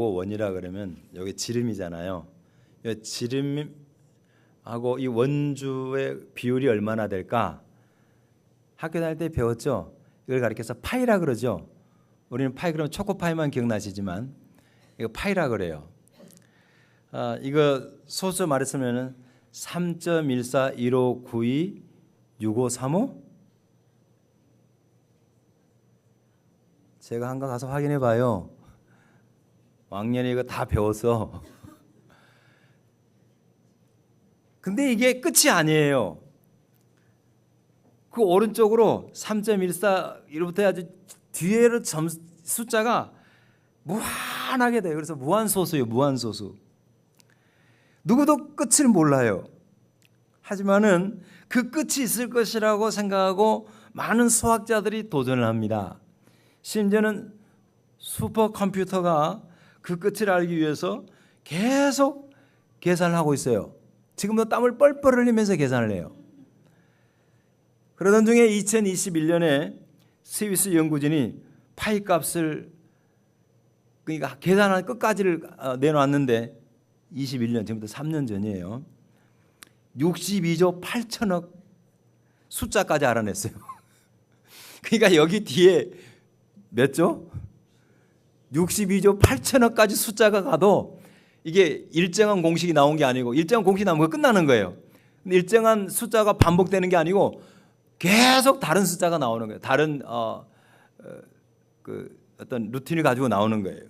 원이라 그러면 여기 지름이잖아요. 이 지름하고 이 원주의 비율이 얼마나 될까? 학교 다닐 때 배웠죠. 이걸 가리켜서 파이라 그러죠. 우리는 파이 그러면 초코파이만 기억나시지만 이거 파이라 그래요. 이거 소수 말했으면은 3.1415926535 제가 한가 가서 확인해 봐요. 왕년에 이거 다 배웠어. 근데 이게 끝이 아니에요. 그 오른쪽으로 3.14 이로부터 아주 뒤에로 숫자가 무한하게 돼요. 그래서 무한소수예요. 무한소수. 누구도 끝을 몰라요. 하지만은 그 끝이 있을 것이라고 생각하고 많은 수학자들이 도전을 합니다. 심지어는 슈퍼컴퓨터가 그 끝을 알기 위해서 계속 계산을 하고 있어요. 지금도 땀을 뻘뻘 흘리면서 계산을 해요. 그러던 중에 2021년에 스위스 연구진이 파이 값을 그러니까 계산한 끝까지를 내놓았는데 21년 지금부터 3년 전이에요. 62조 8천억 숫자까지 알아냈어요. 그러니까 여기 뒤에 몇 조? 62조 8천억까지 숫자가 가도 이게 일정한 공식이 나온 게 아니고 일정한 공식이 나오면 끝나는 거예요. 근데 일정한 숫자가 반복되는 게 아니고 계속 다른 숫자가 나오는 거예요. 다른 어떤 루틴을 가지고 나오는 거예요.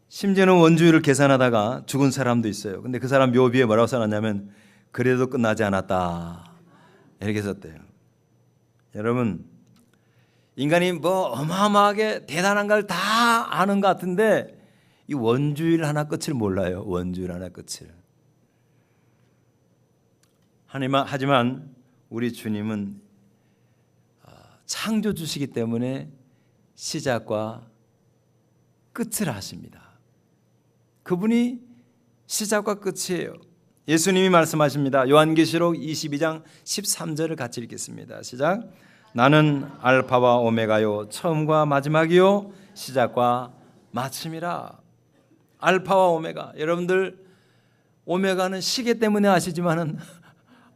심지어는 원주율을 계산하다가 죽은 사람도 있어요. 근데 그 사람 묘비에 뭐라고 써놨냐면 그래도 끝나지 않았다 이렇게 썼대요. 여러분, 인간이 뭐 어마어마하게 대단한 걸 다 아는 것 같은데 이 원주율 하나 끝을 몰라요. 원주율 하나 끝을. 하지만 우리 주님은 창조주시기 때문에 시작과 끝을 아십니다. 그분이 시작과 끝이에요. 예수님이 말씀하십니다. 요한계시록 22장 13절을 같이 읽겠습니다. 시작. 나는 알파와 오메가요 처음과 마지막이요 시작과 마침이라. 알파와 오메가. 여러분들 오메가는 시계 때문에 아시지만은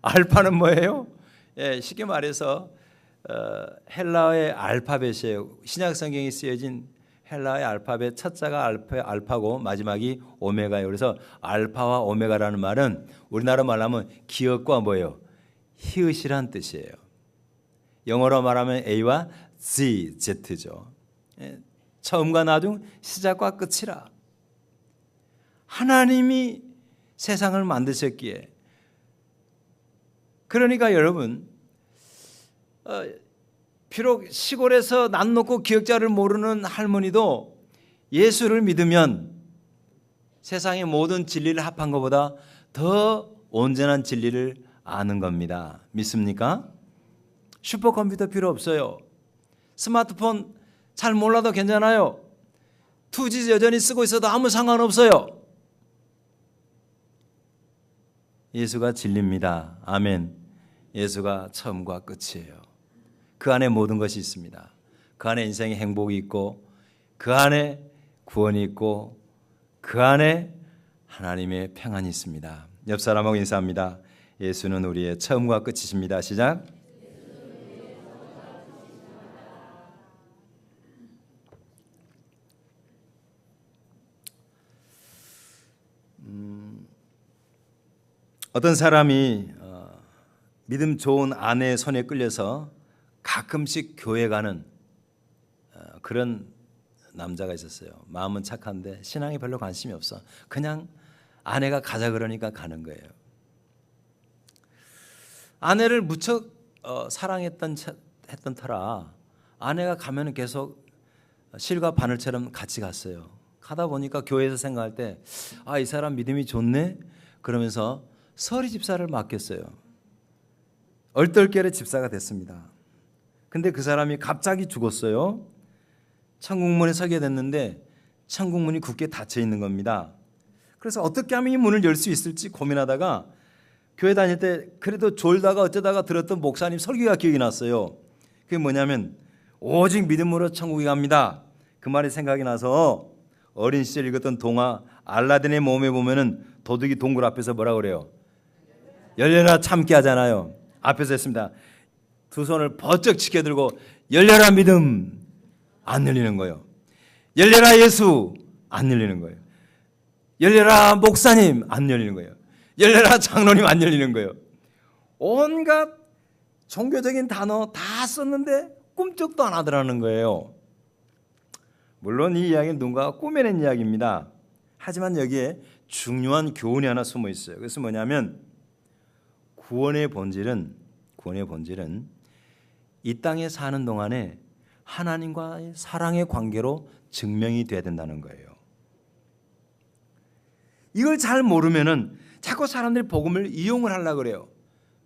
알파는 뭐예요? 예, 쉽게 말해서 헬라어의 알파벳이에요. 신약 성경에 쓰여진 헬라어의 알파벳 첫 자가 알파고 마지막이 오메가예요. 그래서 알파와 오메가라는 말은 우리나라 말로 하면 기억과 뭐예요? 히읗이란 뜻이에요. 영어로 말하면 A와 Z죠. 처음과 나중, 시작과 끝이라. 하나님이 세상을 만드셨기에. 그러니까 여러분, 비록 시골에서 난 놓고 기억자를 모르는 할머니도 예수를 믿으면 세상의 모든 진리를 합한 것보다 더 온전한 진리를 아는 겁니다. 믿습니까? 슈퍼컴퓨터 필요 없어요. 스마트폰 잘 몰라도 괜찮아요. 2G 여전히 쓰고 있어도 아무 상관없어요. 예수가 진리입니다. 아멘. 예수가 처음과 끝이에요. 그 안에 모든 것이 있습니다. 그 안에 인생의 행복이 있고 그 안에 구원이 있고 그 안에 하나님의 평안이 있습니다. 옆 사람하고 인사합니다. 예수는 우리의 처음과 끝이십니다. 시작. 어떤 사람이 믿음 좋은 아내의 손에 끌려서 가끔씩 교회 가는 그런 남자가 있었어요. 마음은 착한데 신앙에 별로 관심이 없어. 그냥 아내가 가자 그러니까 가는 거예요. 아내를 무척 사랑했던 터라 아내가 가면 계속 실과 바늘처럼 같이 갔어요. 가다 보니까 교회에서 생각할 때 이 사람 믿음이 좋네? 그러면서 서리 집사를 맡겼어요. 얼떨결에 집사가 됐습니다. 근데 그 사람이 갑자기 죽었어요. 천국문에 서게 됐는데 천국문이 굳게 닫혀 있는 겁니다. 그래서 어떻게 하면 이 문을 열 수 있을지 고민하다가 교회 다닐 때 그래도 졸다가 어쩌다가 들었던 목사님 설교가 기억이 났어요. 그게 뭐냐면 오직 믿음으로 천국에 갑니다. 그 말이 생각이 나서 어린 시절 읽었던 동화 알라딘의 몸에 보면은 도둑이 동굴 앞에서 뭐라 그래요? 열려라 참게 하잖아요. 앞에서 했습니다. 두 손을 번쩍 치켜들고 열려라 믿음, 안 열리는 거예요. 열려라 예수, 안 열리는 거예요. 열려라 목사님, 안 열리는 거예요. 열려라 장로님, 안 열리는 거예요. 온갖 종교적인 단어 다 썼는데 꿈쩍도 안 하더라는 거예요. 물론 이 이야기는 누군가가 꾸며낸 이야기입니다. 하지만 여기에 중요한 교훈이 하나 숨어 있어요. 그것은 뭐냐면 구원의 본질은 이 땅에 사는 동안에 하나님과의 사랑의 관계로 증명이 돼야 된다는 거예요. 이걸 잘 모르면은 자꾸 사람들이 복음을 이용을 하려고 그래요.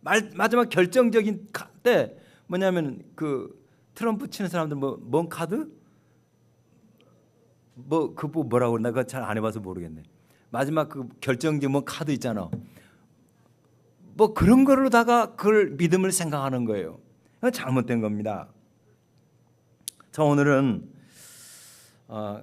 마지막 결정적인 때 뭐냐면 그 트럼프 치는 사람들 뭔 카드? 뭐라고 그러나 그거 잘 안 해봐서 모르겠네. 마지막 그 결정적 뭐 카드 있잖아. 뭐 그런 거로다가 그걸 믿음을 생각하는 거예요. 잘못된 겁니다. 자, 오늘은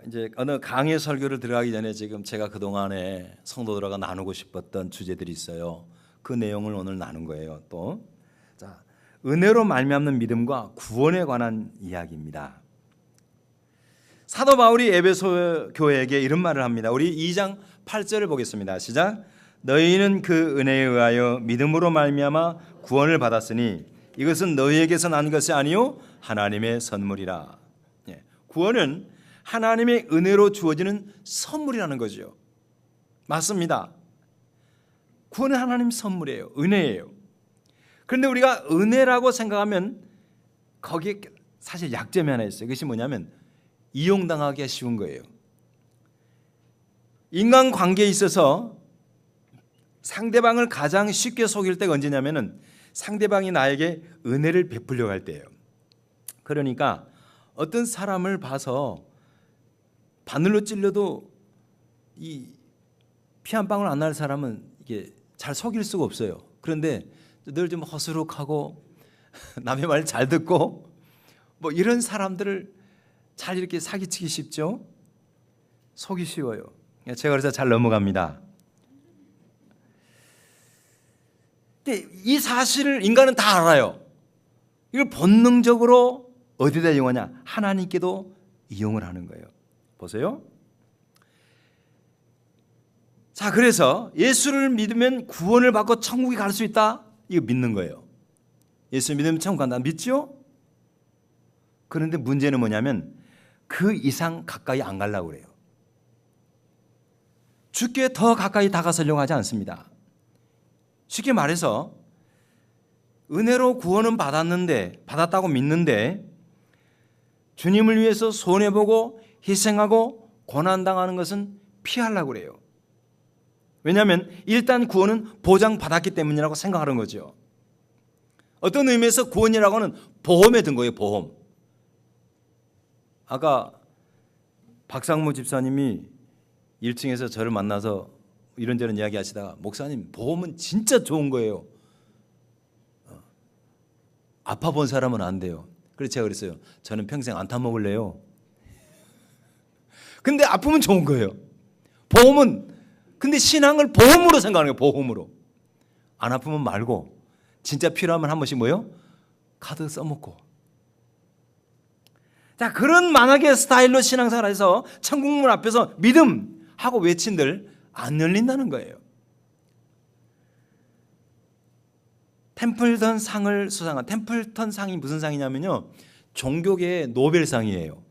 이제 어느 강의 설교를 들어가기 전에 지금 제가 그 동안에 성도들과 나누고 싶었던 주제들이 있어요. 그 내용을 오늘 나눈 거예요. 또 자, 은혜로 말미암는 믿음과 구원에 관한 이야기입니다. 사도 바울이 에베소 교회에게 이런 말을 합니다. 우리 2장 8절을 보겠습니다. 시작. 너희는 그 은혜에 의하여 믿음으로 말미암아 구원을 받았으니 이것은 너희에게서 난 것이 아니요 하나님의 선물이라. 구원은 하나님의 은혜로 주어지는 선물이라는 거죠. 맞습니다. 구원은 하나님 선물이에요. 은혜예요. 그런데 우리가 은혜라고 생각하면 거기에 사실 약점이 하나 있어요. 그것이 뭐냐면 이용당하기가 쉬운 거예요. 인간관계에 있어서 상대방을 가장 쉽게 속일 때가 언제냐면은 상대방이 나에게 은혜를 베풀려고 할 때예요. 그러니까 어떤 사람을 봐서 바늘로 찔려도 이 피 한 방울 안 날 사람은 이게 잘 속일 수가 없어요. 그런데 늘 좀 허스룩하고 남의 말 잘 듣고 뭐 이런 사람들을 잘 이렇게 사기치기 쉽죠. 속이 쉬워요. 제가 그래서 잘 넘어갑니다. 근데 이 사실을 인간은 다 알아요. 이걸 본능적으로 어디다 이용하냐? 하나님께도 이용을 하는 거예요. 보세요. 자, 그래서 예수를 믿으면 구원을 받고 천국에 갈 수 있다. 이거 믿는 거예요. 예수 믿으면 천국 간다. 믿죠? 그런데 문제는 뭐냐면 그 이상 가까이 안 가려고 그래요. 주께 더 가까이 다가서려고 하지 않습니다. 쉽게 말해서 은혜로 구원은 받았다고 믿는데 주님을 위해서 손해보고 희생하고 고난당하는 것은 피하려고 그래요. 왜냐하면 일단 구원은 보장받았기 때문이라고 생각하는 거죠. 어떤 의미에서 구원이라고 하는 보험에 든 거예요. 보험. 아까 박상무 집사님이 1층에서 저를 만나서 이런저런 이야기 하시다가 목사님 보험은 진짜 좋은 거예요. 아파 본 사람은 안 돼요. 그래서 제가 그랬어요. 저는 평생 안 타먹을래요. 근데 아프면 좋은 거예요. 보험은 근데 신앙을 보험으로 생각하는 거예요. 보험으로. 안 아프면 말고 진짜 필요하면 한 번씩 뭐요? 카드 써먹고. 자, 그런 만악의 스타일로 신앙생활에서 천국문 앞에서 믿음 하고 외친들 안 열린다는 거예요. 템플턴 상을 수상한 템플턴 상이 무슨 상이냐면요, 종교계의 노벨상이에요.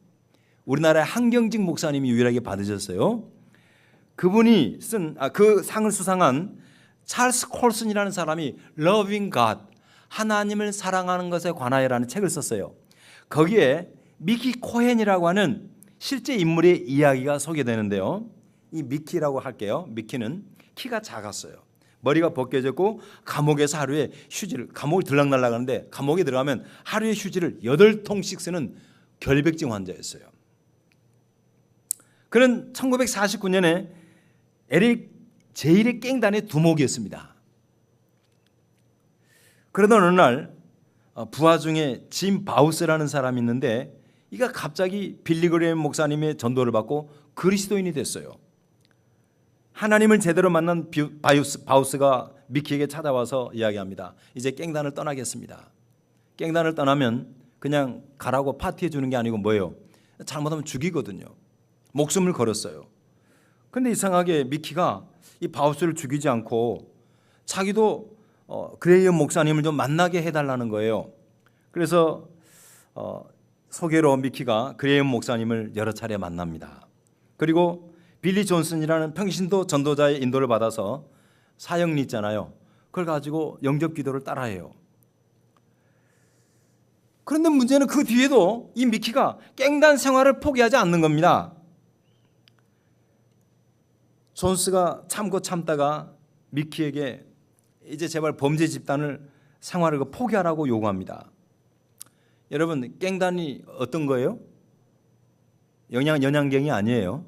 우리나라의 한경직 목사님이 유일하게 받으셨어요. 그분이 쓴 그 상을 수상한 찰스 콜슨이라는 사람이 Loving God, 하나님을 사랑하는 것에 관하여라는 책을 썼어요. 거기에 미키 코헨이라고 하는 실제 인물의 이야기가 소개되는데요. 이 미키라고 할게요. 미키는 키가 작았어요. 머리가 벗겨졌고 감옥에서 하루에 휴지를, 감옥을 들락날락 하는데 감옥에 들어가면 하루에 휴지를 8통씩 쓰는 결백증 환자였어요. 그는 1949년에 에릭 제1의 깽단의 두목이었습니다. 그러던 어느 날 부하 중에 짐 바우스라는 사람이 있는데 이가 갑자기 빌리 그레이엄 목사님의 전도를 받고 그리스도인이 됐어요. 하나님을 제대로 만난 바우스가 미키에게 찾아와서 이야기합니다. 이제 깽단을 떠나겠습니다. 깽단을 떠나면 그냥 가라고 파티해 주는 게 아니고 뭐예요? 잘못하면 죽이거든요. 목숨을 걸었어요. 그런데 이상하게 미키가 이 바우스를 죽이지 않고 자기도 그레이엄 목사님을 좀 만나게 해달라는 거예요. 그래서 소개로 미키가 그레이엄 목사님을 여러 차례 만납니다. 그리고 빌리 존슨이라는 평신도 전도자의 인도를 받아서 사형리 있잖아요. 그걸 가지고 영접 기도를 따라해요. 그런데 문제는 그 뒤에도 이 미키가 깽단 생활을 포기하지 않는 겁니다. 존스가 참고 참다가 미키에게 이제 제발 범죄 집단을 생활을 포기하라고 요구합니다. 여러분, 깽단이 어떤 거예요? 연양갱이 아니에요.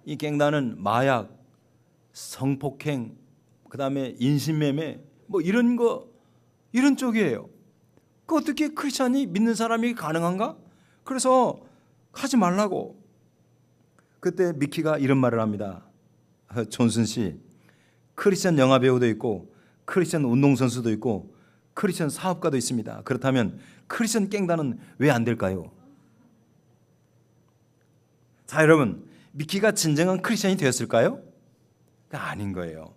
이 깽단은 마약, 성폭행, 그다음에 인신매매 뭐 이런 쪽이에요. 그 어떻게 크리스찬이 믿는 사람이 가능한가? 그래서 하지 말라고. 그때 미키가 이런 말을 합니다. 존슨 씨, 크리스찬 영화 배우도 있고 크리스찬 운동선수도 있고 크리스찬 사업가도 있습니다. 그렇다면 크리스찬 깽단은 왜 안 될까요? 자, 여러분, 미키가 진정한 크리스찬이 되었을까요? 아닌 거예요.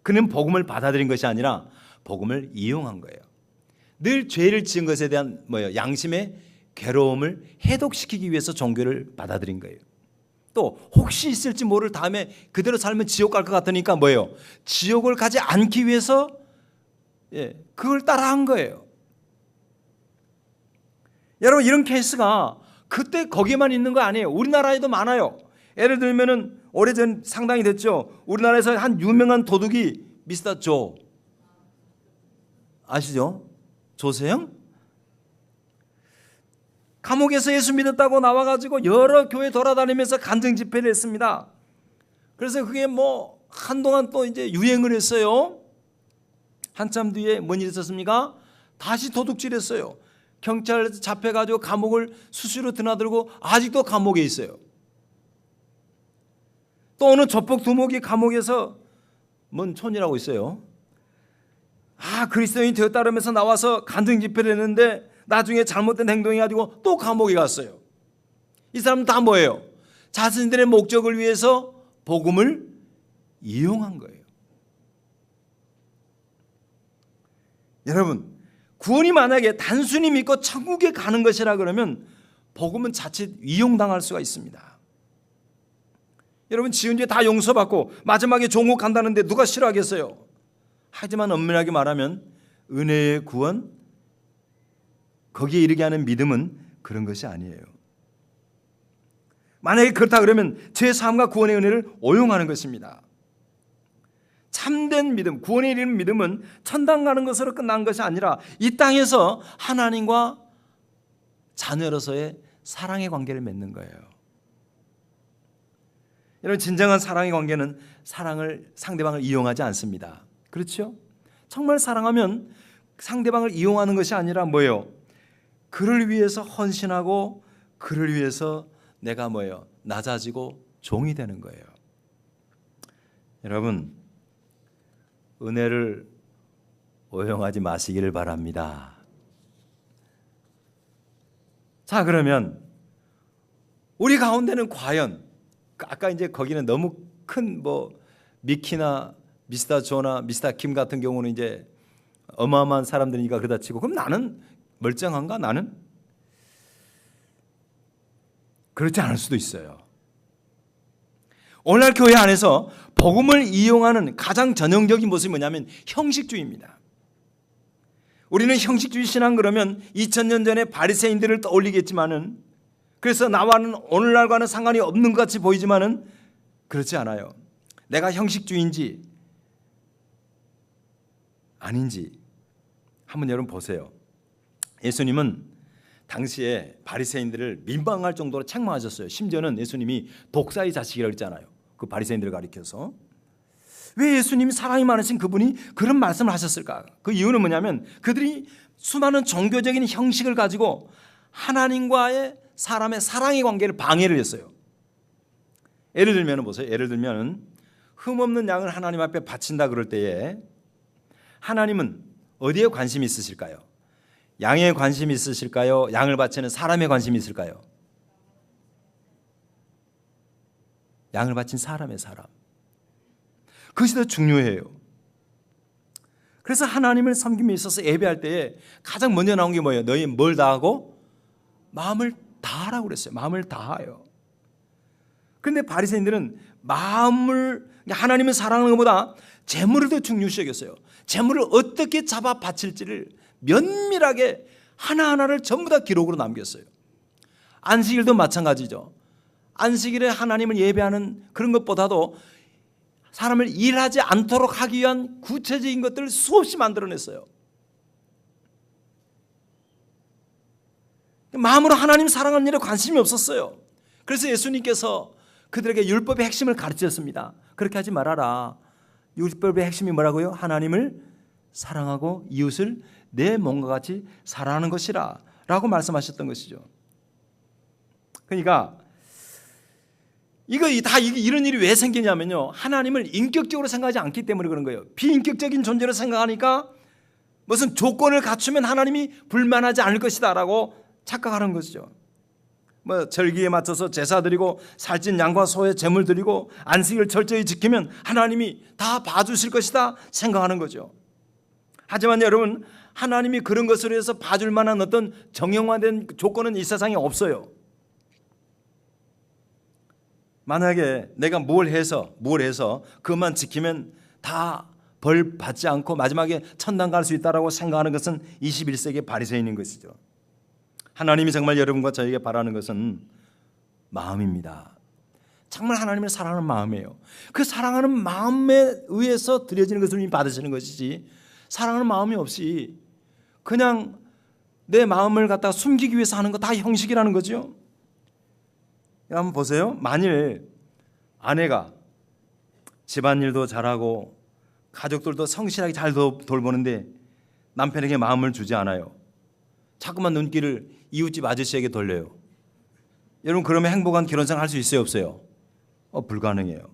그는 복음을 받아들인 것이 아니라 복음을 이용한 거예요. 늘 죄를 지은 것에 대한 양심의 괴로움을 해독시키기 위해서 종교를 받아들인 거예요. 또 혹시 있을지 모를 다음에 그대로 살면 지옥 갈 것 같으니까 뭐예요? 지옥을 가지 않기 위해서 그걸 따라한 거예요. 여러분, 이런 케이스가 그때 거기에만 있는 거 아니에요. 우리나라에도 많아요. 예를 들면은 오래전 상당히 됐죠. 우리나라에서 한 유명한 도둑이 미스터 조 아시죠? 조세형? 감옥에서 예수 믿었다고 나와가지고 여러 교회 돌아다니면서 간증 집회를 했습니다. 그래서 그게 뭐 한동안 또 이제 유행을 했어요. 한참 뒤에 뭔 일이 있었습니까? 다시 도둑질했어요. 경찰에서 잡혀가지고 감옥을 수시로 드나들고 아직도 감옥에 있어요. 또 어느 조폭 두목이 감옥에서 뭔 촌이라고 있어요. 그리스도인이 되었다 그러면서 나와서 간증 집회를 했는데 나중에 잘못된 행동이 가지고 또 감옥에 갔어요. 이 사람은 다 뭐예요? 자신들의 목적을 위해서 복음을 이용한 거예요. 여러분, 구원이 만약에 단순히 믿고 천국에 가는 것이라 그러면 복음은 자칫 이용당할 수가 있습니다. 여러분, 지은 죄 다 용서받고 마지막에 종국 간다는데 누가 싫어하겠어요? 하지만 엄밀하게 말하면 은혜의 구원, 거기에 이르게 하는 믿음은 그런 것이 아니에요. 만약에 그렇다 그러면 죄 사함과 구원의 은혜를 오용하는 것입니다. 참된 믿음, 구원에 이르는 믿음은 천당 가는 것으로 끝난 것이 아니라 이 땅에서 하나님과 자녀로서의 사랑의 관계를 맺는 거예요. 여러분, 진정한 사랑의 관계는 상대방을 이용하지 않습니다. 그렇죠? 정말 사랑하면 상대방을 이용하는 것이 아니라 뭐예요? 그를 위해서 헌신하고 그를 위해서 내가 뭐예요? 낮아지고 종이 되는 거예요. 여러분, 은혜를 오용하지 마시기를 바랍니다. 자, 그러면 우리 가운데는 과연 아까 이제 거기는 너무 큰 미키나 미스터 조나 미스터 김 같은 경우는 이제 어마어마한 사람들이니까 그러다 치고 그럼 나는 멀쩡한가? 나는? 그렇지 않을 수도 있어요. 오늘날 교회 안에서 복음을 이용하는 가장 전형적인 모습이 뭐냐면 형식주의입니다. 우리는 형식주의 신앙 그러면 2000년 전에 바리새인들을 떠올리겠지만은, 그래서 나와는 오늘날과는 상관이 없는 것 같이 보이지만은 그렇지 않아요. 내가 형식주의인지 아닌지 한번 여러분 보세요. 예수님은 당시에 바리새인들을 민방할 정도로 책망하셨어요. 심지어는 예수님이 독사의 자식이라고 했잖아요. 그 바리새인들을 가리켜서. 왜 예수님이 사랑이 많으신 그분이 그런 말씀을 하셨을까? 그 이유는 뭐냐면 그들이 수많은 종교적인 형식을 가지고 하나님과의 사람의 사랑의 관계를 방해를 했어요. 예를 들면 보세요. 예를 들면 흠없는 양을 하나님 앞에 바친다 그럴 때에 하나님은 어디에 관심이 있으실까요? 양에 관심이 있으실까요? 양을 바치는 사람에 관심이 있을까요? 양을 바친 사람의 사람. 그것이 더 중요해요. 그래서 하나님을 섬김에 있어서 예배할 때에 가장 먼저 나온 게 뭐예요? 너희 뭘 다하고? 마음을 다하라고 그랬어요. 마음을 다하요. 그런데 바리새인들은 마음을, 하나님을 사랑하는 것보다 재물을 더 중요시 여겼어요. 재물을 어떻게 잡아 바칠지를 면밀하게 하나하나를 전부 다 기록으로 남겼어요. 안식일도 마찬가지죠. 안식일에 하나님을 예배하는 그런 것보다도 사람을 일하지 않도록 하기 위한 구체적인 것들을 수없이 만들어냈어요. 마음으로 하나님 사랑하는 일에 관심이 없었어요. 그래서 예수님께서 그들에게 율법의 핵심을 가르쳤습니다. 그렇게 하지 말아라. 율법의 핵심이 뭐라고요? 하나님을 사랑하고 이웃을 내 몸과 같이 사랑하는 것이라 라고 말씀하셨던 것이죠. 그러니까 이런 일이 왜 생기냐면요, 하나님을 인격적으로 생각하지 않기 때문에 그런 거예요. 비인격적인 존재로 생각하니까 무슨 조건을 갖추면 하나님이 불만하지 않을 것이다 라고 착각하는 것이죠. 뭐 절기에 맞춰서 제사 드리고 살찐 양과 소의 제물 드리고 안식일을 철저히 지키면 하나님이 다 봐주실 것이다 생각하는 거죠. 하지만 여러분, 하나님이 그런 것으로 해서 봐줄 만한 어떤 정형화된 조건은 이 세상에 없어요. 만약에 내가 뭘 해서 그것만 지키면 다 벌 받지 않고 마지막에 천당 갈 수 있다라고 생각하는 것은 21세기의 바리새인인 것이죠. 하나님이 정말 여러분과 저에게 바라는 것은 마음입니다. 정말 하나님을 사랑하는 마음이에요. 그 사랑하는 마음에 의해서 드려지는 것을 받으시는 것이지, 사랑하는 마음이 없이 그냥 내 마음을 갖다가 숨기기 위해서 하는 거 다 형식이라는 거죠. 한번 보세요. 만일 아내가 집안일도 잘하고 가족들도 성실하게 잘 돌보는데 남편에게 마음을 주지 않아요. 자꾸만 눈길을 이웃집 아저씨에게 돌려요. 여러분, 그러면 행복한 결혼생활 할 수 있어요, 없어요? 불가능해요.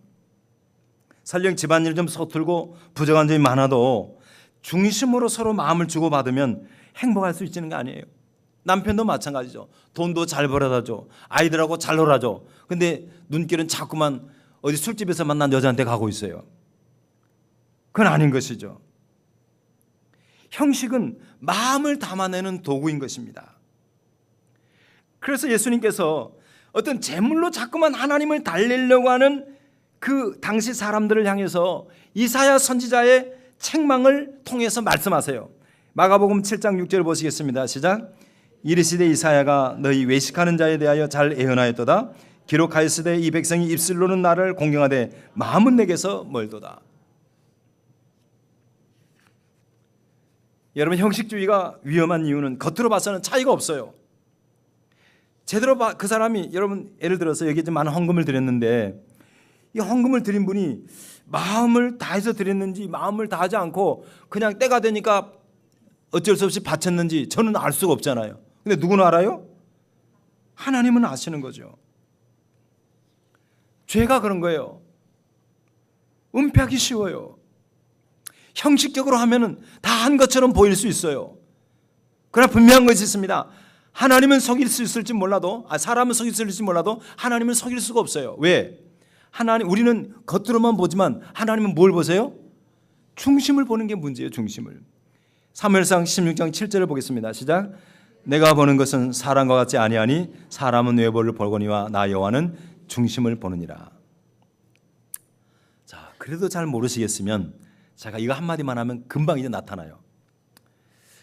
설령 집안일 좀 서툴고 부족한 점이 많아도 중심으로 서로 마음을 주고받으면 행복할 수 있는 게 아니에요. 남편도 마찬가지죠. 돈도 잘 벌어다 줘, 아이들하고 잘 놀아줘. 근데 눈길은 자꾸만 어디 술집에서 만난 여자한테 가고 있어요. 그건 아닌 것이죠. 형식은 마음을 담아내는 도구인 것입니다. 그래서 예수님께서 어떤 재물로 자꾸만 하나님을 달래려고 하는 그 당시 사람들을 향해서 이사야 선지자의 책망을 통해서 말씀하세요. 마가복음 7장 6절 보시겠습니다. 시작. 이르시되 이사야가 너희 외식하는 자에 대하여 잘 예언하였도다. 기록하였으되 이 백성이 입술로는 나를 공경하되 마음은 내게서 멀도다. 여러분, 형식주의가 위험한 이유는 겉으로 봐서는 차이가 없어요. 제대로 그 사람이, 여러분 예를 들어서 여기 많은 헌금을 드렸는데 이 헌금을 드린 분이 마음을 다해서 드렸는지 마음을 다하지 않고 그냥 때가 되니까 어쩔 수 없이 바쳤는지 저는 알 수가 없잖아요. 근데 누구는 알아요? 하나님은 아시는 거죠. 죄가 그런 거예요. 은폐하기 쉬워요. 형식적으로 하면은 다 한 것처럼 보일 수 있어요. 그러나 분명한 것이 있습니다. 하나님은 속일 수 있을지 몰라도, 사람은 속일 수 있을지 몰라도 하나님은 속일 수가 없어요. 왜? 우리는 겉으로만 보지만 하나님은 뭘 보세요? 중심을 보는 게 문제예요. 중심을. 사무엘상 16장 7절을 보겠습니다. 시작. 내가 보는 것은 사람과 같지 아니하니 사람은 외모를 보거니와 나 여호와는 중심을 보느니라. 자, 그래도 잘 모르시겠으면 제가 이거 한마디만 하면 금방 이제 나타나요.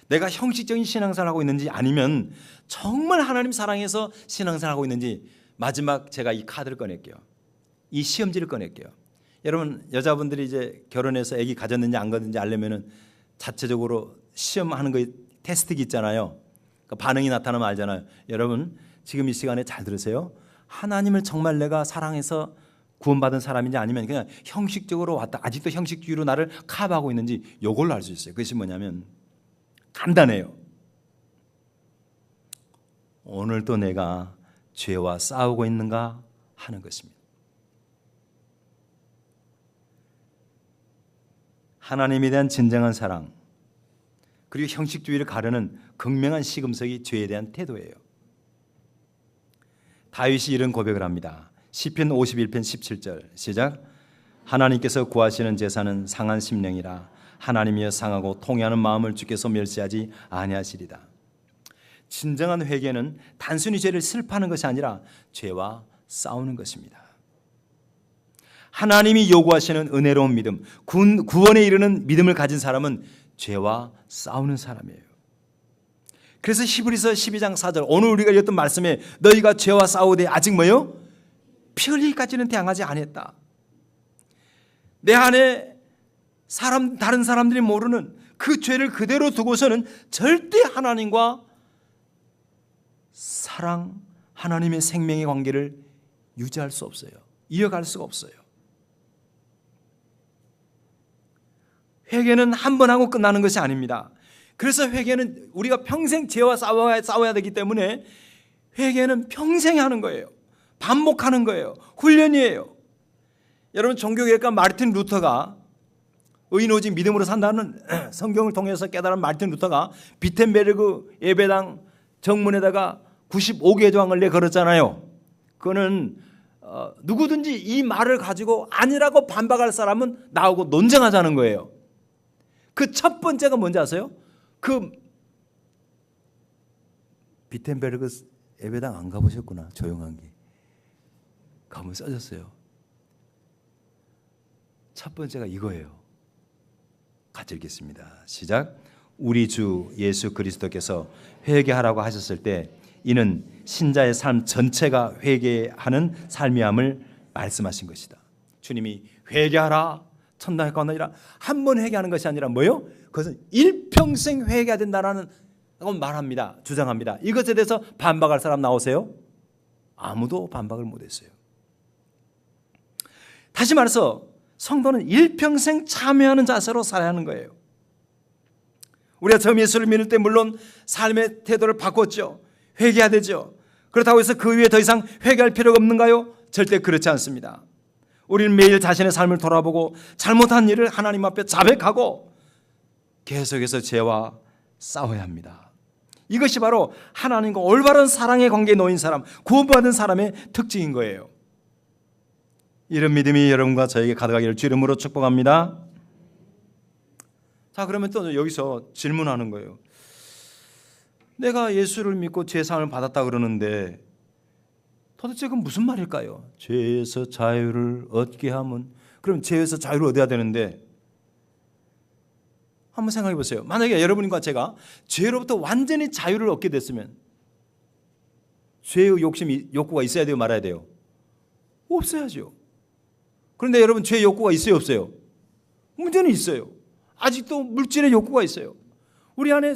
내가 형식적인 신앙생활을 하고 있는지 아니면 정말 하나님 사랑해서 신앙생활을 하고 있는지, 마지막 제가 이 카드를 꺼낼게요. 이 시험지를 꺼낼게요. 여러분, 여자분들이 이제 결혼해서 아기 가졌는지 안 가졌는지 알려면은 자체적으로 시험하는 거 테스트기 있잖아요. 그러니까 반응이 나타나면 알잖아요. 여러분, 지금 이 시간에 잘 들으세요. 하나님을 정말 내가 사랑해서 구원받은 사람인지 아니면 그냥 형식적으로 왔다, 아직도 형식주의로 나를 커버하고 있는지 이걸로 알 수 있어요. 그것이 뭐냐면 간단해요. 오늘도 내가 죄와 싸우고 있는가 하는 것입니다. 하나님에 대한 진정한 사랑, 그리고 형식주의를 가르는 극명한 시금석이 죄에 대한 태도예요. 다윗이 이런 고백을 합니다. 시편 51편 17절 시작. 하나님께서 구하시는 제사는 상한 심령이라 하나님이여 상하고 통회하는 마음을 주께서 멸시하지 아니하시리다. 진정한 회개는 단순히 죄를 슬퍼하는 것이 아니라 죄와 싸우는 것입니다. 하나님이 요구하시는 은혜로운 믿음, 구원에 이르는 믿음을 가진 사람은 죄와 싸우는 사람이에요. 그래서 히브리서 12장 4절 오늘 우리가 읽었던 말씀에 너희가 죄와 싸우되 아직 뭐요? 피 흘리기까지는 당하지 아니했다. 내 안에 다른 사람들이 모르는 그 죄를 그대로 두고서는 절대 하나님과 사랑, 하나님의 생명의 관계를 유지할 수 없어요. 이어갈 수가 없어요. 회개는 한 번 하고 끝나는 것이 아닙니다. 그래서 회개는 우리가 평생 죄와 싸워야 되기 때문에 회개는 평생 하는 거예요. 반복하는 거예요. 훈련이에요. 여러분, 종교개혁가 마르틴 루터가 의인 오직 믿음으로 산다는 성경을 통해서 깨달은 마르틴 루터가 비텐베르그 예배당 정문에다가 95개 조항을 내걸었잖아요. 그거는 누구든지 이 말을 가지고 아니라고 반박할 사람은 나오고 논쟁하자는 거예요. 그 첫 번째가 뭔지 아세요? 그 비텐베르그 예배당 안 가보셨구나. 조용한 게. 가면 써졌어요. 첫 번째가 이거예요. 같이 읽겠습니다. 시작. 우리 주 예수 그리스도께서 회개하라고 하셨을 때 이는 신자의 삶 전체가 회개하는 삶이함을 말씀하신 것이다. 주님이 회개하라, 천당에 가느니라 한 번 회개하는 것이 아니라 뭐요? 그것은 일평생 회개해야 된다라는 말합니다. 주장합니다. 이것에 대해서 반박할 사람 나오세요? 아무도 반박을 못했어요. 다시 말해서 성도는 일평생 참여하는 자세로 살아야 하는 거예요. 우리가 처음 예수를 믿을 때 물론 삶의 태도를 바꿨죠. 회개해야 되죠. 그렇다고 해서 그 위에 더 이상 회개할 필요가 없는가요? 절대 그렇지 않습니다. 우리는 매일 자신의 삶을 돌아보고 잘못한 일을 하나님 앞에 자백하고 계속해서 죄와 싸워야 합니다. 이것이 바로 하나님과 올바른 사랑의 관계에 놓인 사람, 구원받은 사람의 특징인 거예요. 이런 믿음이 여러분과 저에게 가득하기를 주 이름으로 축복합니다. 자, 그러면 또 여기서 질문하는 거예요. 내가 예수를 믿고 죄사함을 받았다 그러는데 도대체 그건 무슨 말일까요? 죄에서 자유를 얻게 하면, 그럼 죄에서 자유를 얻어야 되는데 한번 생각해 보세요. 만약에 여러분과 제가 죄로부터 완전히 자유를 얻게 됐으면 죄의 욕구가 있어야 돼요, 말아야 돼요? 없어야죠. 그런데 여러분, 죄의 욕구가 있어요, 없어요? 문제는 있어요. 아직도 물질의 욕구가 있어요. 우리 안에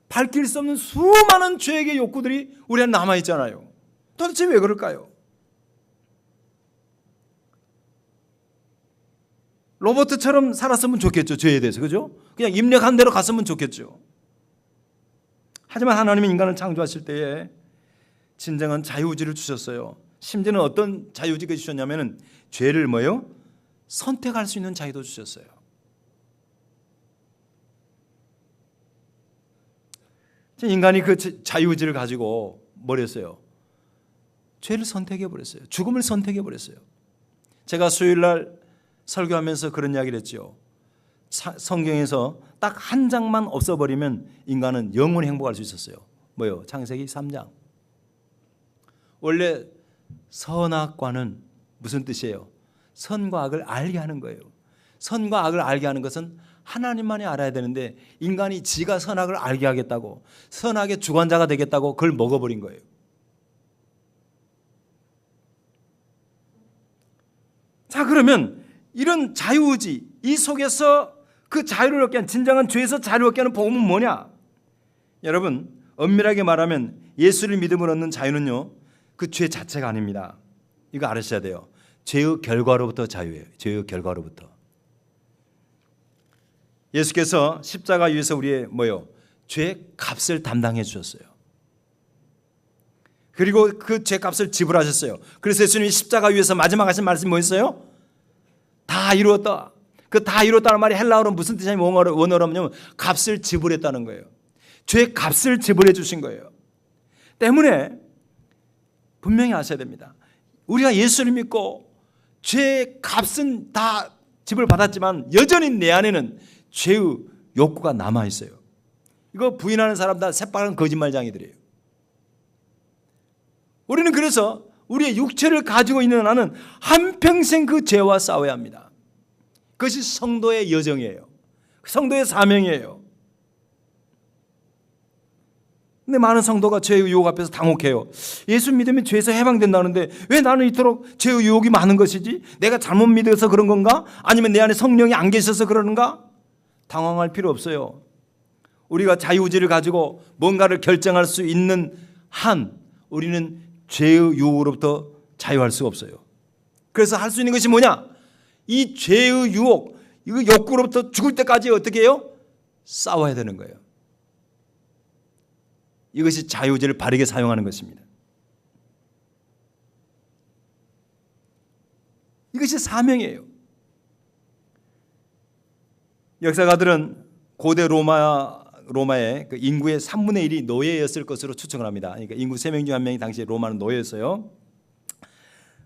밝힐 수 없는 수많은 죄의 욕구들이 우리 안에 남아있잖아요. 도대체 왜 그럴까요? 로버트처럼 살았으면 좋겠죠. 죄에 대해서. 그죠? 그냥 입력한 대로 갔으면 좋겠죠. 하지만 하나님은 인간을 창조하실 때에 진정한 자유의지를 주셨어요. 심지어는 어떤 자유의지가 주셨냐면 죄를 뭐요? 선택할 수 있는 자유도 주셨어요. 인간이 그 자유의지를 가지고 뭘 했어요? 죄를 선택해버렸어요. 죽음을 선택해버렸어요. 제가 수요일날 설교하면서 그런 이야기를 했죠. 성경에서 딱 한 장만 없어버리면 인간은 영원히 행복할 수 있었어요. 뭐요? 창세기 3장. 원래 선악과는 무슨 뜻이에요? 선과 악을 알게 하는 거예요. 선과 악을 알게 하는 것은 하나님만이 알아야 되는데 인간이 지가 선악을 알게 하겠다고, 선악의 주관자가 되겠다고 그걸 먹어버린 거예요. 자, 그러면 이런 자유의지, 이 속에서 그 자유를 얻게 하는, 진정한 죄에서 자유를 얻게 하는 복음은 뭐냐? 여러분, 엄밀하게 말하면 예수를 믿음으로 얻는 자유는요, 그 죄 자체가 아닙니다. 이거 알으셔야 돼요. 죄의 결과로부터 자유예요. 죄의 결과로부터. 예수께서 십자가 위에서 우리의 뭐요? 죄의 값을 담당해 주셨어요. 그리고 그 죄값을 지불하셨어요. 그래서 예수님이 십자가 위에서 마지막 하신 말씀이 뭐였어요? 다 이루었다. 그 다 이루었다는 말이 헬라어로 무슨 뜻이냐면 원어로는 값을 지불했다는 거예요. 죄 값을 지불해 주신 거예요. 때문에 분명히 아셔야 됩니다. 우리가 예수를 믿고 죄 값은 다 지불받았지만 여전히 내 안에는 죄의 욕구가 남아 있어요. 이거 부인하는 사람 다 새빨간 거짓말쟁이들이에요. 우리는 그래서 우리의 육체를 가지고 있는 나는 한평생 그 죄와 싸워야 합니다. 그것이 성도의 여정이에요. 성도의 사명이에요. 근데 많은 성도가 죄의 유혹 앞에서 당혹해요. 예수 믿으면 죄에서 해방된다는데 왜 나는 이토록 죄의 유혹이 많은 것이지? 내가 잘못 믿어서 그런 건가? 아니면 내 안에 성령이 안 계셔서 그러는가? 당황할 필요 없어요. 우리가 자유의지를 가지고 뭔가를 결정할 수 있는 한 우리는 죄의 유혹으로부터 자유할 수가 없어요. 그래서 할 수 있는 것이 뭐냐? 이 죄의 유혹, 이 욕구로부터 죽을 때까지 어떻게 해요? 싸워야 되는 거예요. 이것이 자유의지를 바르게 사용하는 것입니다. 이것이 사명이에요. 역사가들은 고대 로마의 그 인구의 3분의 1이 노예였을 것으로 추측을 합니다. 그러니까 인구 3명 중 1명이 당시에 로마는 노예였어요.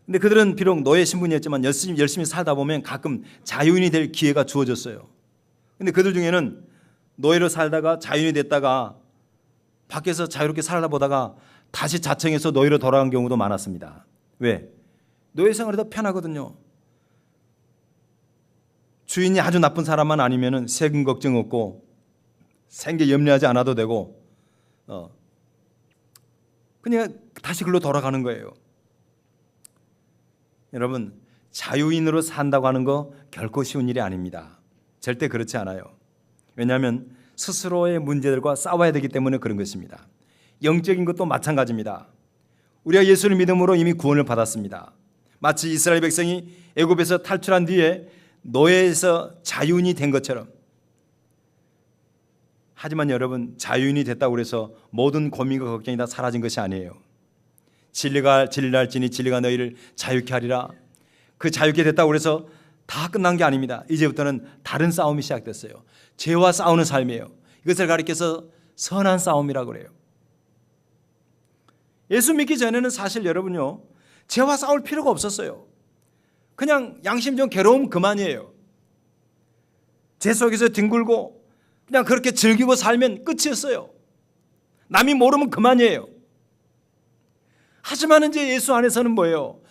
근데 그들은 비록 노예 신분이었지만 열심히 살다 보면 가끔 자유인이 될 기회가 주어졌어요. 근데 그들 중에는 노예로 살다가 자유인이 됐다가 밖에서 자유롭게 살다 보다가 다시 자청해서 노예로 돌아간 경우도 많았습니다. 왜? 노예 생활이 더 편하거든요. 주인이 아주 나쁜 사람만 아니면 세금 걱정 없고 생계 염려하지 않아도 되고 그냥 다시 글로 돌아가는 거예요. 여러분, 자유인으로 산다고 하는 거 결코 쉬운 일이 아닙니다. 절대 그렇지 않아요. 왜냐하면 스스로의 문제들과 싸워야 되기 때문에 그런 것입니다. 영적인 것도 마찬가지입니다. 우리가 예수를 믿음으로 이미 구원을 받았습니다. 마치 이스라엘 백성이 애굽에서 탈출한 뒤에 노예에서 자유인이 된 것처럼. 하지만 여러분, 자유인이 됐다고 해서 모든 고민과 걱정이 다 사라진 것이 아니에요. 진리가 할지니 진리가 너희를 자유케 하리라. 그 자유케 됐다고 해서 다 끝난 게 아닙니다. 이제부터는 다른 싸움이 시작됐어요. 죄와 싸우는 삶이에요. 이것을 가리켜서 선한 싸움이라고 그래요. 예수 믿기 전에는 사실 여러분요, 죄와 싸울 필요가 없었어요. 그냥 양심 좀 괴로움 그만이에요. 죄 속에서 뒹굴고 그냥 그렇게 즐기고 살면 끝이었어요. 남이 모르면 그만이에요. 하지만 이제 예수 안에서는 뭐예요?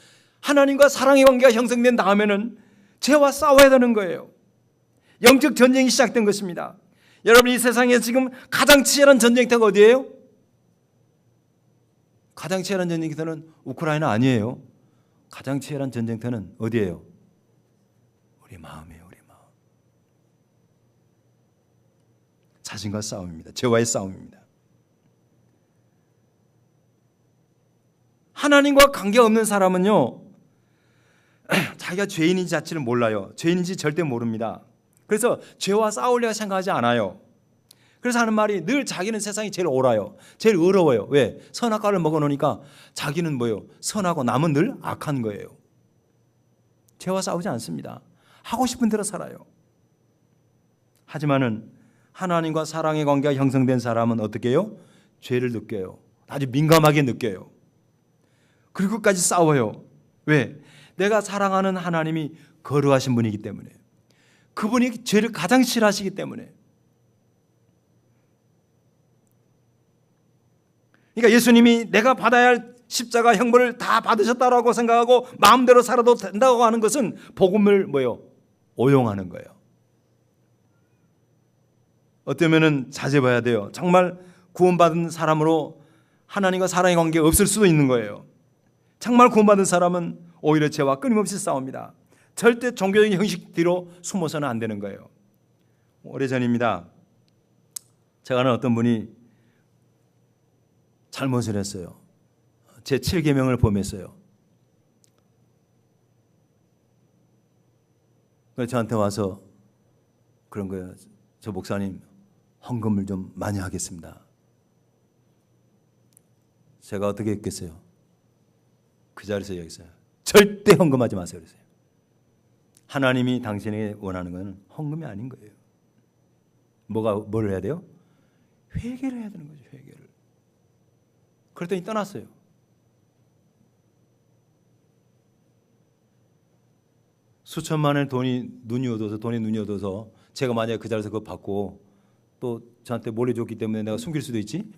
하나님과 사랑의 관계가 형성된 다음에는 죄와 싸워야 되는 거예요. 영적 전쟁이 시작된 것입니다. 여러분, 이 세상에 지금 가장 치열한 전쟁터가 어디예요? 가장 치열한 전쟁터는 우크라이나 아니에요. 가장 치열한 전쟁터는 어디예요? 우리 마음이에요. 우리 마음. 자신과 싸움입니다. 죄와의 싸움입니다. 하나님과 관계가 없는 사람은요, 자기가 죄인인지 자체를 몰라요. 죄인인지 절대 모릅니다. 그래서 죄와 싸우려고 생각하지 않아요. 그래서 하는 말이 늘 자기는 세상이 제일 옳아요. 제일 의로워요. 왜? 선악과를 먹어놓으니까 자기는 뭐예요? 선하고 남은 늘 악한 거예요. 죄와 싸우지 않습니다. 하고 싶은 대로 살아요. 하지만은 하나님과 사랑의 관계가 형성된 사람은 어떻게 해요? 죄를 느껴요. 아주 민감하게 느껴요. 그리고 끝까지 싸워요. 왜? 내가 사랑하는 하나님이 거룩하신 분이기 때문에. 그분이 죄를 가장 싫어하시기 때문에. 그러니까 예수님이 내가 받아야 할 십자가 형벌을 다 받으셨다라고 생각하고 마음대로 살아도 된다고 하는 것은 복음을 뭐예요? 오용하는 거예요. 어쩌면은 자제봐야 돼요. 정말 구원받은 사람으로 하나님과 사랑의 관계가 없을 수도 있는 거예요. 정말 구원받은 사람은 오히려 죄와 끊임없이 싸웁니다. 절대 종교적인 형식 뒤로 숨어서는 안 되는 거예요. 오래전입니다. 제가 아는 어떤 분이 잘못을 했어요. 제 7계명을 범했어요. 그래서 저한테 와서 그런 거예요. 저 목사님, 헌금을 좀 많이 하겠습니다. 제가 어떻게 했겠어요? 그 자리에서 얘기했어요. 절대 헌금하지 마세요. 그랬어요. 하나님이 당신에게 원하는 건 헌금이 아닌 거예요. 뭘 해야 돼요? 회개를 해야 되는 거죠. 회개를. 그랬더니 떠났어요. 수천만의 돈이 눈이 어두워서 제가 만약에 그 자리에서 그거 받고 또 저한테 몰래 줬기 때문에 내가 숨길 수도 있지?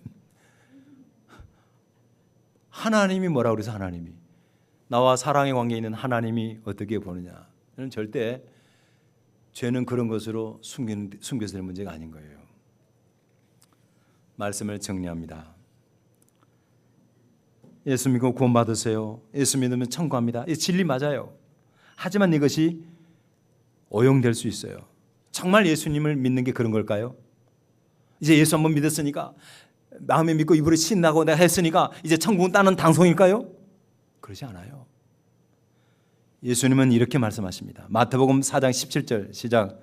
하나님이 뭐라고 그래서 하나님이 나와 사랑의 관계에 있는 하나님이 어떻게 보느냐. 저는 절대 죄는 그런 것으로 숨겨서 될 문제가 아닌 거예요. 말씀을 정리합니다. 예수 믿고 구원받으세요. 예수 믿으면 천국합니다. 이 진리 맞아요. 하지만 이것이 오용될 수 있어요. 정말 예수님을 믿는 게 그런 걸까요? 이제 예수 한번 믿었으니까 마음에 믿고 입으로 신나고 내가 했으니까 이제 천국은 따는 당송일까요? 그러지 않아요. 예수님은 이렇게 말씀하십니다. 마태복음 4장 17절 시작.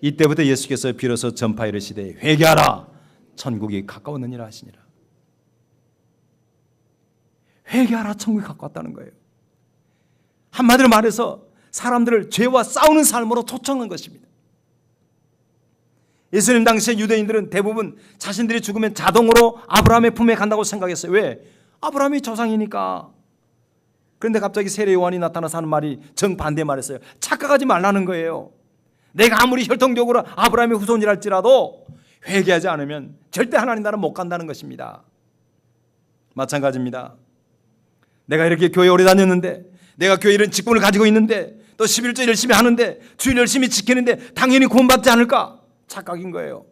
이때부터 예수께서 비로소 전파 이르시되 회개하라 천국이 가까웠느니라 하시니라. 회개하라 천국이 가까웠다는 거예요. 한마디로 말해서 사람들을 죄와 싸우는 삶으로 초청한 것입니다. 예수님 당시에 유대인들은 대부분 자신들이 죽으면 자동으로 아브라함의 품에 간다고 생각했어요. 왜? 아브라함이 조상이니까. 그런데 갑자기 세례 요한이 나타나서 하는 말이 정반대 말했어요. 착각하지 말라는 거예요. 내가 아무리 혈통적으로 아브라함의 후손이랄지라도 회개하지 않으면 절대 하나님 나라 못 간다는 것입니다. 마찬가지입니다. 내가 이렇게 교회 오래 다녔는데, 내가 교회 이런 직분을 가지고 있는데, 또 11조 열심히 하는데, 주일 열심히 지키는데 당연히 구원받지 않을까? 착각인 거예요.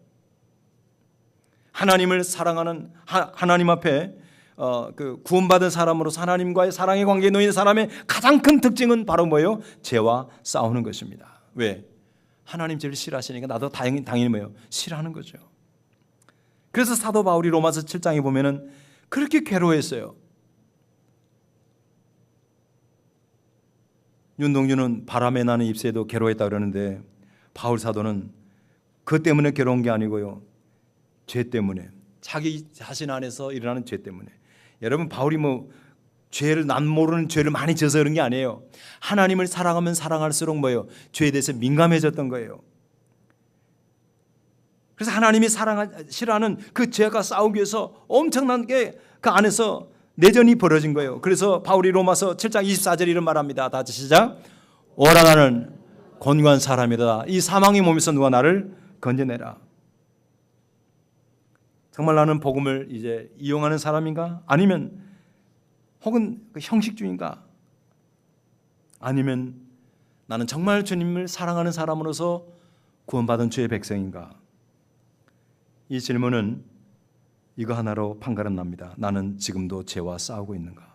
하나님을 사랑하는 하나님 앞에 그 구원받은 사람으로서 하나님과의 사랑의 관계에 놓인 사람의 가장 큰 특징은 바로 뭐예요? 죄와 싸우는 것입니다. 왜? 하나님 죄를 싫어하시니까 나도 당연히 뭐예요? 싫어하는 거죠. 그래서 사도 바울이 로마서 7장에 보면은 그렇게 괴로워했어요. 윤동주는 바람에 나는 잎새도 괴로워했다 그러는데 바울 사도는 그 때문에 괴로운 게 아니고요. 죄 때문에, 자기 자신 안에서 일어나는 죄 때문에. 여러분, 바울이 죄를 남 모르는 죄를 많이 져서 그런 게 아니에요. 하나님을 사랑하면 사랑할수록 뭐예요? 죄에 대해서 민감해졌던 거예요. 그래서 하나님이 싫어하는 그 죄가 싸우기 위해서 엄청난 게 그 안에서 내전이 벌어진 거예요. 그래서 바울이 로마서 7장 24절 이런 말합니다. 다 같이 시작. 오라 나는 곤고한 사람이다. 이 사망의 몸에서 누가 나를 건져내라. 정말 나는 복음을 이제 이용하는 사람인가? 아니면 혹은 형식주의인가? 아니면 나는 정말 주님을 사랑하는 사람으로서 구원받은 주의 백성인가? 이 질문은 이거 하나로 판가름 납니다. 나는 지금도 죄와 싸우고 있는가?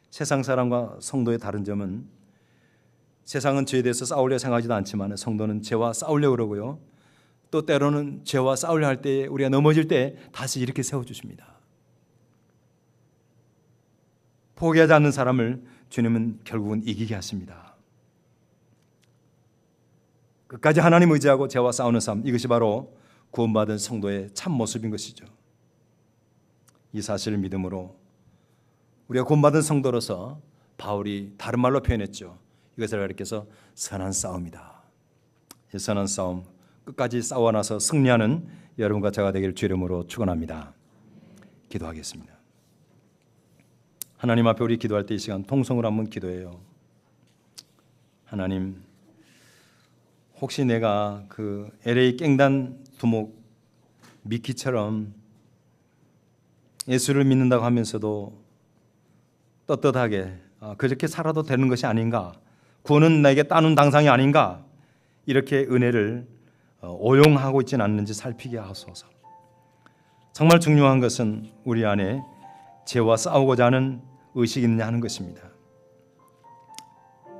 세상 사람과 성도의 다른 점은 세상은 죄에 대해서 싸우려 생각하지도 않지만 성도는 죄와 싸우려고 그러고요. 또 때로는 죄와 싸우려 할 때 우리가 넘어질 때 다시 이렇게 세워주십니다. 포기하지 않는 사람을 주님은 결국은 이기게 하십니다. 끝까지 하나님 의지하고 죄와 싸우는 삶, 이것이 바로 구원받은 성도의 참 모습인 것이죠. 이 사실을 믿음으로 우리가 구원받은 성도로서 바울이 다른 말로 표현했죠. 이것을 가리켜서 선한 싸움이다. 이 선한 싸움 끝까지 싸워 나서 승리하는 여러분과 제가 되기를 주 이름으로 축원합니다. 기도하겠습니다. 하나님 앞에 우리 기도할 때 이 시간 통성으로 한번 기도해요. 하나님, 혹시 내가 그 LA 깽단 두목 미키처럼 예수를 믿는다고 하면서도 떳떳하게 그렇게 살아도 되는 것이 아닌가? 구원은 내게 따놓은 당상이 아닌가? 이렇게 은혜를 오용하고 있지는 않는지 살피게 하소서. 정말 중요한 것은 우리 안에 죄와 싸우고자 하는 의식이 있느냐 하는 것입니다.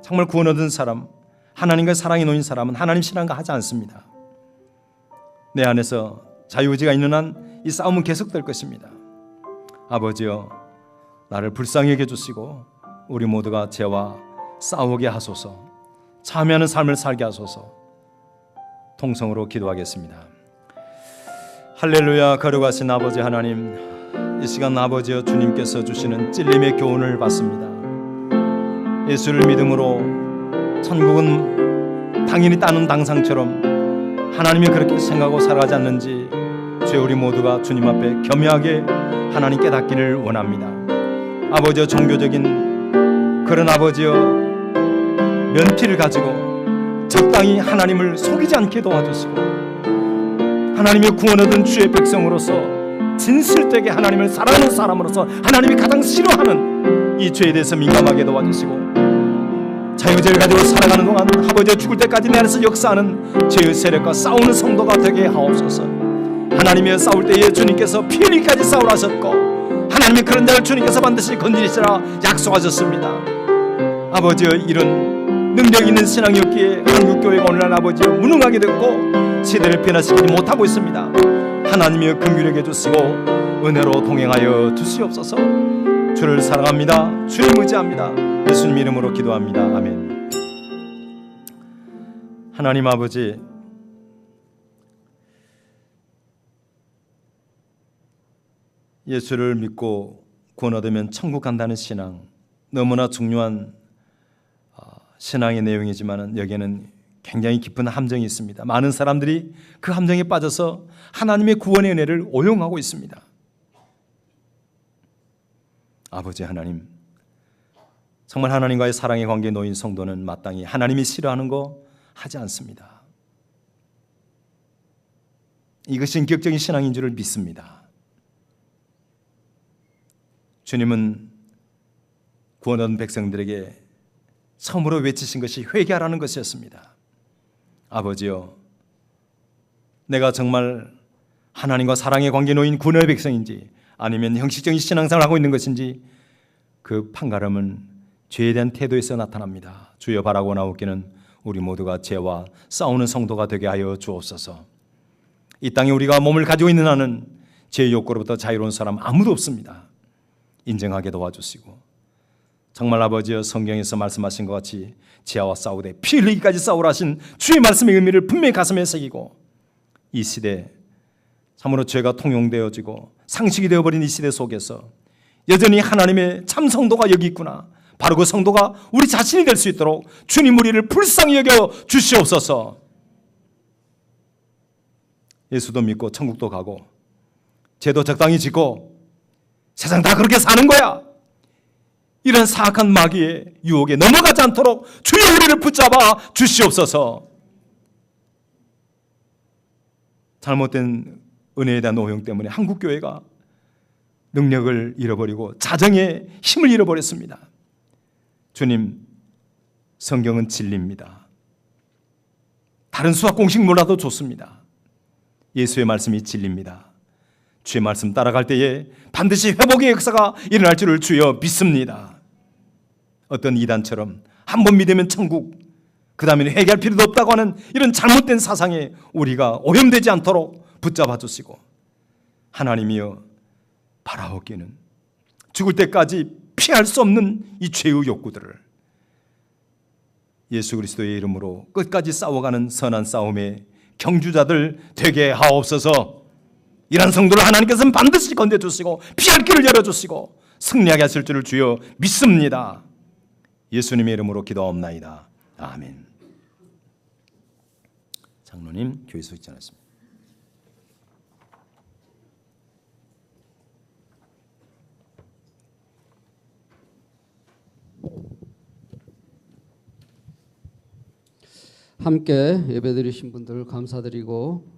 정말 구원 얻은 사람, 하나님과 사랑이 놓인 사람은 하나님 신앙과 하지 않습니다. 내 안에서 자유의지가 있는 한 이 싸움은 계속될 것입니다. 아버지여, 나를 불쌍히 여겨주시고 우리 모두가 죄와 싸우게 하소서. 참여하는 삶을 살게 하소서. 통성으로 기도하겠습니다. 할렐루야. 거룩하신 아버지 하나님, 이 시간 아버지여 주님께서 주시는 찔림의 교훈을 받습니다. 예수를 믿음으로 천국은 당연히 따는 당상처럼 하나님이 그렇게 생각하고 살아가지 않는지 주여 우리 모두가 주님 앞에 겸허하게 하나님 깨닫기를 원합니다. 아버지여 종교적인 그런 아버지여 면피를 가지고 적당히 하나님을 속이지 않게 도와주시고 하나님의 구원 얻은 주의 백성으로서 진실되게 하나님을 사랑하는 사람으로서 하나님이 가장 싫어하는 이 죄에 대해서 민감하게 도와주시고 자유죄를 가지고 살아가는 동안 아버지여 죽을 때까지 내 안에서 역사하는 죄의 세력과 싸우는 성도가 되게 하옵소서. 하나님이여 싸울 때에 주님께서 피 흘리기까지 싸우라 하셨고 하나님이 그런 자를 주님께서 반드시 건지리시라 약속하셨습니다. 아버지여 이런 능력 있는 신앙이었기에 한국교회가 오늘날 아버지여 무능하게 됐고 시대를 변화시키지 못하고 있습니다. 하나님이여 긍휼하게 주시고 은혜로 동행하여 주시옵소서. 주를 사랑합니다. 주님 의지합니다. 예수님 이름으로 기도합니다. 아멘. 하나님 아버지, 예수를 믿고 구원 얻으면 천국 간다는 신앙, 너무나 중요한 신앙의 내용이지만 여기에는 굉장히 깊은 함정이 있습니다. 많은 사람들이 그 함정에 빠져서 하나님의 구원의 은혜를 오용하고 있습니다. 아버지 하나님, 정말 하나님과의 사랑의 관계에 놓인 성도는 마땅히 하나님이 싫어하는 거 하지 않습니다. 이것이 인격적인 신앙인 줄을 믿습니다. 주님은 구원 얻은 백성들에게 처음으로 외치신 것이 회개하라는 것이었습니다. 아버지여, 내가 정말 하나님과 사랑의 관계에 놓인 구원의 백성인지 아니면 형식적인 신앙생활을 하고 있는 것인지 그 판가름은 죄에 대한 태도에서 나타납니다. 주여 바라고 나오기는 우리 모두가 죄와 싸우는 성도가 되게 하여 주옵소서. 이 땅에 우리가 몸을 가지고 있는 한은 죄의 욕구로부터 자유로운 사람 아무도 없습니다. 인정하게 도와주시고 정말 아버지여 성경에서 말씀하신 것 같이 죄와 싸우되 피 흘리기까지 싸우라 하신 주의 말씀의 의미를 분명히 가슴에 새기고 이 시대 참으로 죄가 통용되어지고 상식이 되어버린 이 시대 속에서 여전히 하나님의 참 성도가 여기 있구나, 바로 그 성도가 우리 자신이 될 수 있도록 주님 우리를 불쌍히 여겨 주시옵소서. 예수도 믿고 천국도 가고 죄도 적당히 짓고 세상 다 그렇게 사는 거야, 이런 사악한 마귀의 유혹에 넘어가지 않도록 주여 우리를 붙잡아 주시옵소서. 잘못된 은혜에 대한 오용 때문에 한국교회가 능력을 잃어버리고 자정의 힘을 잃어버렸습니다. 주님, 성경은 진리입니다. 다른 수학 공식 몰라도 좋습니다. 예수의 말씀이 진리입니다. 주의 말씀 따라갈 때에 반드시 회복의 역사가 일어날 줄을 주여 믿습니다. 어떤 이단처럼 한 번 믿으면 천국, 그 다음에는 회개할 필요도 없다고 하는 이런 잘못된 사상에 우리가 오염되지 않도록 붙잡아 주시고 하나님이여 바라옵기는 죽을 때까지 피할 수 없는 이 죄의 욕구들을 예수 그리스도의 이름으로 끝까지 싸워가는 선한 싸움의 경주자들 되게 하옵소서. 이런 성도를 하나님께서는 반드시 건져주시고 피할 길을 열어주시고 승리하게 하실 줄을 주여 믿습니다. 예수님의 이름으로 기도하옵나이다. 아멘. 장로님 교회 소식 전하십니다. 함께 예배드리신 분들 감사드리고